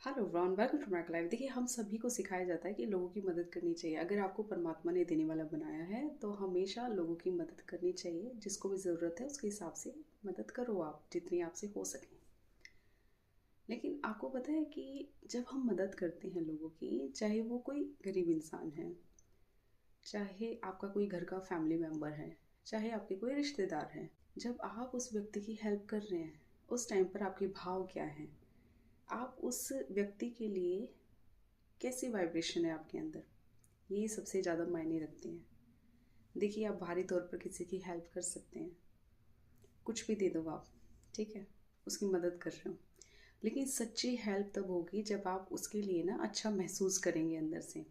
Hello everyone, welcome to my life. देखिए, हम सभी को सिखाया जाता है कि लोगों की मदद करनी चाहिए। अगर आपको परमात्मा ने देने वाला बनाया है तो हमेशा लोगों की मदद करनी चाहिए। जिसको भी ज़रूरत है उसके हिसाब से मदद करो, आप जितनी आपसे हो सके। लेकिन आपको पता है कि जब हम मदद करते हैं लोगों की, चाहे वो कोई गरीब इंसान है, चाहे आपका कोई घर का फैमिली मेम्बर है, चाहे आपके कोई रिश्तेदार है, जब आप उस व्यक्ति की हेल्प कर रहे हैं उस टाइम पर आपके भाव क्या हैं? आप उस व्यक्ति के लिए कैसी वाइब्रेशन है आपके अंदर, ये सबसे ज़्यादा मायने रखते हैं। देखिए, आप बाहरी तौर पर किसी की हेल्प कर सकते हैं, कुछ भी दे दो आप, ठीक है, उसकी मदद कर रहे हो। लेकिन सच्ची हेल्प तब होगी जब आप उसके लिए ना अच्छा महसूस करेंगे अंदर से।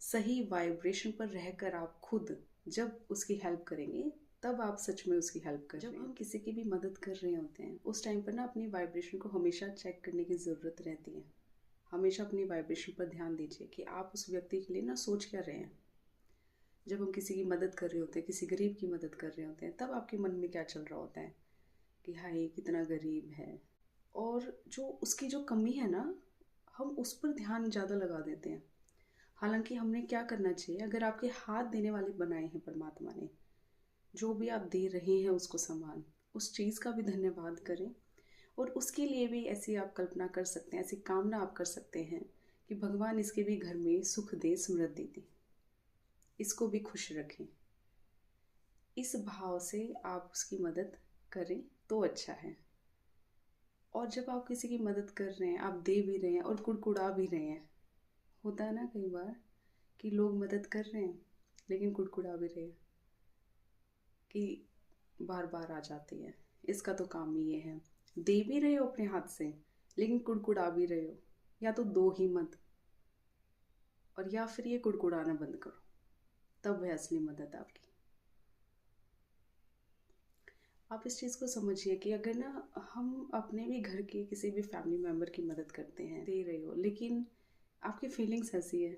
सही वाइब्रेशन पर रहकर आप खुद जब उसकी हेल्प करेंगे, तब आप सच में उसकी हेल्प कर रहे हैं। जब हम किसी की भी मदद कर रहे होते हैं उस टाइम पर ना अपनी वाइब्रेशन को हमेशा चेक करने की ज़रूरत रहती है। हमेशा अपनी वाइब्रेशन पर ध्यान दीजिए कि आप उस व्यक्ति के लिए ना सोच क्या रहे हैं। जब हम किसी की मदद कर रहे होते हैं, किसी गरीब की मदद कर रहे होते हैं, तब आपके मन में क्या चल रहा होता है कि हाय कितना गरीब है। और जो उसकी जो कमी है ना, हम उस पर ध्यान ज़्यादा लगा देते हैं। हालांकि हमने क्या करना चाहिए, अगर आपके हाथ देने वाले बनाए हैं परमात्मा ने, जो भी आप दे रहे हैं उसको सामान, उस चीज़ का भी धन्यवाद करें। और उसके लिए भी ऐसी आप कल्पना कर सकते हैं, ऐसी कामना आप कर सकते हैं कि भगवान इसके भी घर में सुख दे, समृद्धि दे, इसको भी खुश रखें। इस भाव से आप उसकी मदद करें तो अच्छा है। और जब आप किसी की मदद कर रहे हैं, आप दे भी रहे हैं और कुड़कुड़ा भी रहे हैं, होता है ना कई बार कि लोग मदद कर रहे हैं लेकिन कुड़कुड़ा भी रहे हैं कि बार बार आ जाती है, इसका तो काम ही ये है। दे भी रहे हो अपने हाथ से लेकिन कुड़कुड़ा भी रहे हो, या तो दो ही मत, और या फिर ये कुड़कुड़ाना बंद करो, तब है असली मदद आपकी। आप इस चीज़ को समझिए कि अगर ना हम अपने भी घर के किसी भी फैमिली मेम्बर की मदद करते हैं, दे रहे हो, लेकिन आपकी फीलिंग्स ऐसी है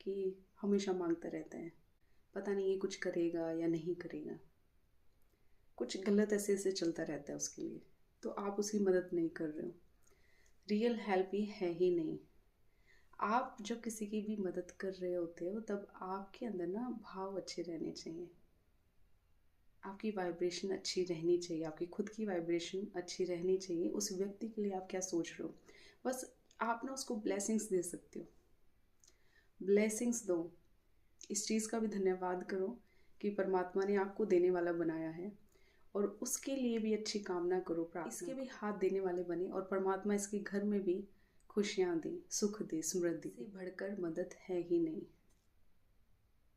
कि हमेशा मांगता रहता है, पता नहीं ये कुछ करेगा या नहीं करेगा, कुछ गलत ऐसे ऐसे चलता रहता है उसके लिए, तो आप उसकी मदद नहीं कर रहे हो। रियल हेल्प ये है ही नहीं। आप जब किसी की भी मदद कर रहे होते हो तब आपके अंदर ना भाव अच्छे रहने चाहिए, आपकी वाइब्रेशन अच्छी रहनी चाहिए, आपकी खुद की वाइब्रेशन अच्छी रहनी चाहिए। उस व्यक्ति के लिए आप क्या सोच रहे हो, बस आप ना उसको ब्लेसिंग्स दे सकते हो। ब्लेसिंग्स दो, इस चीज़ का भी धन्यवाद करो कि परमात्मा ने आपको देने वाला बनाया है, और उसके लिए भी अच्छी कामना करो, प्रार्थना इसके भी हाथ देने वाले बने और परमात्मा इसके घर में भी खुशियाँ दे, सुख दे, समृद्धि। इससे बढ़कर मदद है ही नहीं,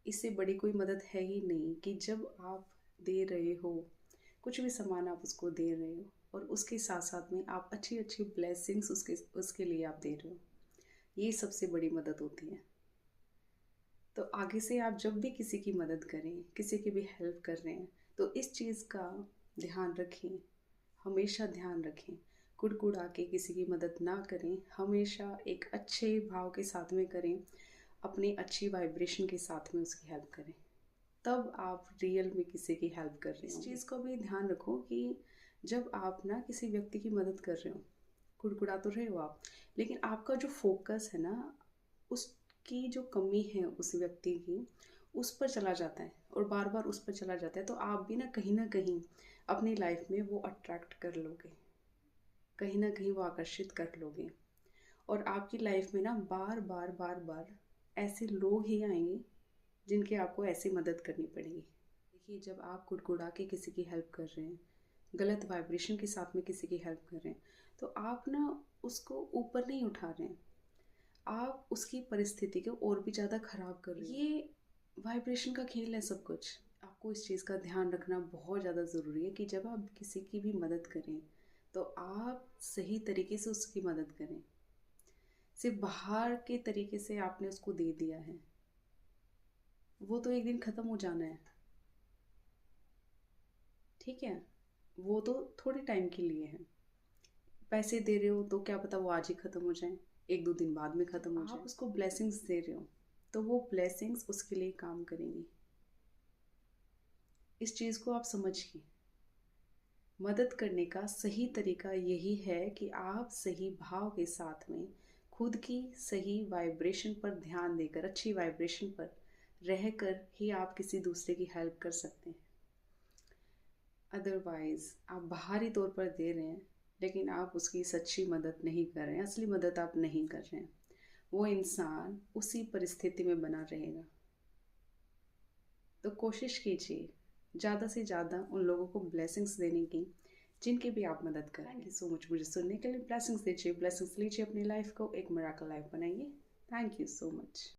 इससे बड़ी कोई मदद है ही नहीं कि जब आप दे रहे हो, कुछ भी सामान आप उसको दे रहे हो और उसके साथ साथ में आप अच्छी अच्छी ब्लेसिंग्स उसके उसके लिए आप दे रहे हो, ये सबसे बड़ी मदद होती है। तो आगे से आप जब भी किसी की मदद करें, किसी की भी हेल्प कर रहे हैं, तो इस चीज़ का ध्यान रखें, हमेशा ध्यान रखें। कुड़कुड़ा के किसी की मदद ना करें, हमेशा एक अच्छे भाव के साथ में करें, अपनी अच्छी वाइब्रेशन के साथ में उसकी हेल्प करें, तब आप रियल में किसी की हेल्प कर रहे हो। इस चीज़ को भी ध्यान रखो कि जब आप ना किसी व्यक्ति की मदद कर रहे हो, कुड़कुड़ा तो रहे हो आप, लेकिन आपका जो फोकस है ना, उसकी जो कमी है उस व्यक्ति की, उस पर चला जाता है और बार बार उस पर चला जाता है, तो आप भी ना कहीं अपनी लाइफ में वो अट्रैक्ट कर लोगे, कहीं ना कहीं वो आकर्षित कर लोगे। और आपकी लाइफ में ना बार बार बार बार ऐसे लोग ही आएंगे जिनकी आपको ऐसी मदद करनी पड़ेगी। देखिए, जब आप कुड़कुड़ा के किसी की हेल्प कर रहे हैं, गलत वाइब्रेशन के साथ में किसी की हेल्प कर रहे हैं, तो आप ना उसको ऊपर नहीं उठा रहे हैं, आप उसकी परिस्थिति को और भी ज़्यादा ख़राब कर रहे हैं। ये वाइब्रेशन का खेल है सब कुछ। आपको इस चीज़ का ध्यान रखना बहुत ज़्यादा ज़रूरी है कि जब आप किसी की भी मदद करें तो आप सही तरीके से उसकी मदद करें। सिर्फ बाहर के तरीके से आपने उसको दे दिया है, वो तो एक दिन ख़त्म हो जाना है, ठीक है, वो तो थोड़े टाइम के लिए है। पैसे दे रहे हो तो क्या पता वो आज ही ख़त्म हो जाए, एक दो दिन बाद में ख़त्म हो जाए। आप उसको ब्लेसिंग्स दे रहे हो तो वो ब्लेसिंग्स उसके लिए काम करेंगी। इस चीज़ को आप समझिए। मदद करने का सही तरीका यही है कि आप सही भाव के साथ में खुद की सही वाइब्रेशन पर ध्यान देकर, अच्छी वाइब्रेशन पर रहकर ही आप किसी दूसरे की हेल्प कर सकते हैं। अदरवाइज आप बाहरी तौर पर दे रहे हैं लेकिन आप उसकी सच्ची मदद नहीं कर रहे हैं, असली मदद आप नहीं कर रहे हैं। वो इंसान उसी परिस्थिति में बना रहेगा। तो कोशिश कीजिए ज़्यादा से ज़्यादा उन लोगों को ब्लेसिंग्स देने की जिनकी भी आप मदद करें। थैंक यू सो मच मुझे सुनने के लिए। ब्लेसिंग्स दीजिए, ब्लेसिंग्स लीजिए, अपनी लाइफ को एक मिरेकल लाइफ बनाइए। Thank you so much.